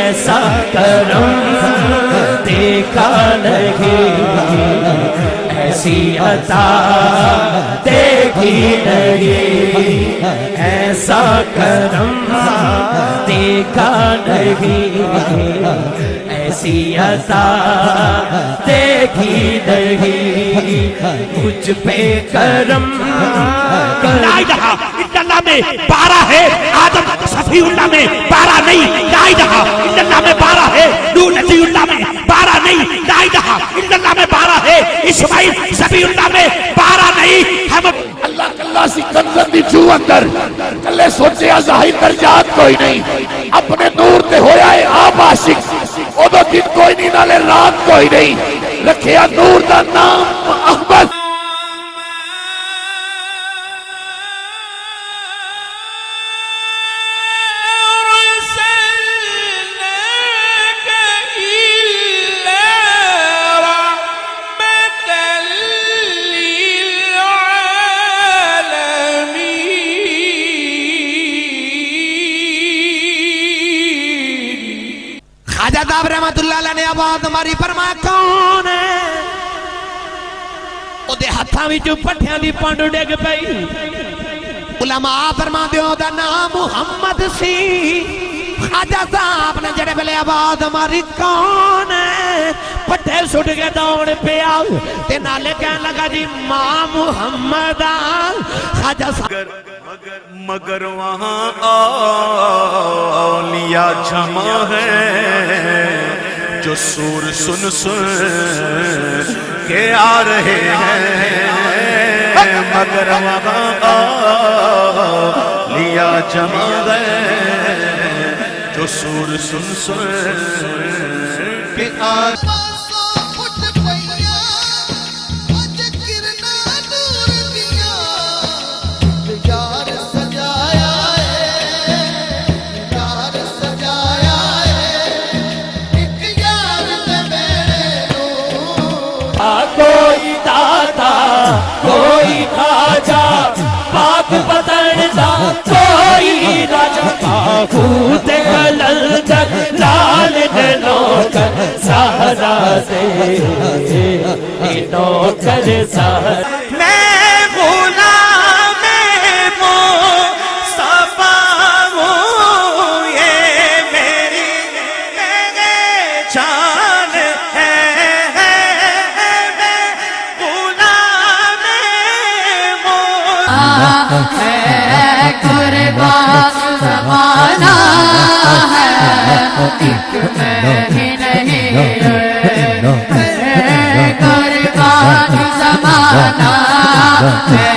ایسا کرم دیکھا نہیں، ایسی عطا دیکھی نہیں، ایسا کرم دیکھا نہیں، ایسی عطا دیکھی نہیں، مجھ پہ کرم لا الہ الا اللہ میں 12 ہے، آدم صفی اللہ میں 12 نہیں، لا الہ الا اللہ میں 12 ہے، نوح نبی اللہ میں 12 نہیں، لا الہ الا اللہ میں 12 ہے، اسماعیل صفی اللہ میں 12 نہیں، ہم اللہ کلہ سی کنزن دی جو اندر کلے سوچے ظاہر درجات کوئی نہیں، اپنے نور تے ہویا ہے آپ عاشق، او دو دن کوئی نہیں نالے رات کوئی نہیں، رکھیا نور دا نام احمد۔ خواجہ داب رحمت اللہ علیہ نے آواز ہماری فرمایا کون ہے؟ او دے ہتھاں وچ پٹھیاں دی پانڈ ڈگ پئی، علماء فرما دیو دا نام محمد سی۔ خواجہ صاحب نے جڑے بلے آواز ہماری کون ہے، پٹھے سٹ کے دوڑ پیا تے نالے کہنے لگا جی ماں محمد آ۔ خواجہ صاحب مگر وہاں اولیاء جمع ہے جو سور سن سن کے آ رہے ہیں، مگر وہاں اولیاء جمع ہے جو سور سن سن کے آ رہے ہیں۔ کوئی داتا کوئی خواجہ پاک پتندا کوئی راجہ، باہوت قلندر لال نے نوکر سہرا دے، نوکر سہرا میں غلام مصطفیٰ ہوں، یہ میری جان ہے، ہے قربان زمانہ ہے، ایک میں نہیں ہے قربان زمانہ ہے،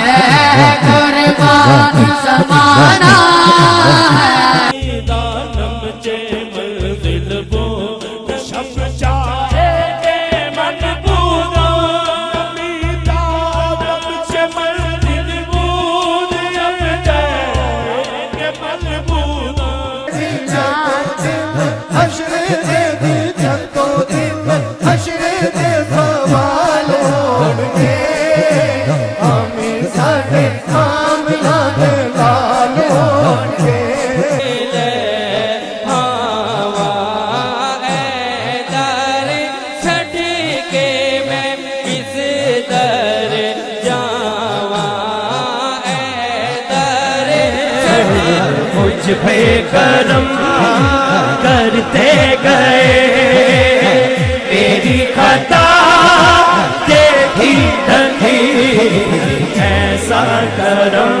قربان زمانہ ہے۔ دانم چے منزل بو شب چاہے کے من بودا، دانم چے منزل بود اب جائے کے من بودا۔ حشر دے دی جنتو دن، حشر دے سوالوں کے، آمین ساڑھے آمین لالوں کے۔ مجھ پہ کرم کرتے گئے، میری خطا دیکھی نہیں، ایسا کرم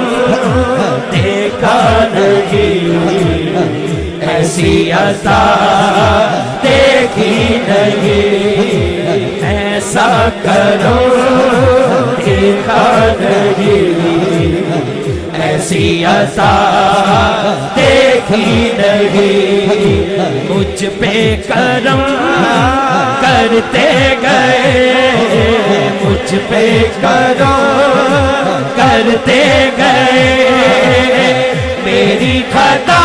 دیکھا نہیں، ایسی عطا دیکھی نہیں، ایسا کرم دیکھا نہیں، ایسی عطا دیکھی نہیں، مجھ پہ کرم کرتے گئے، مجھ پہ کرم کرتے گئے، میری خطا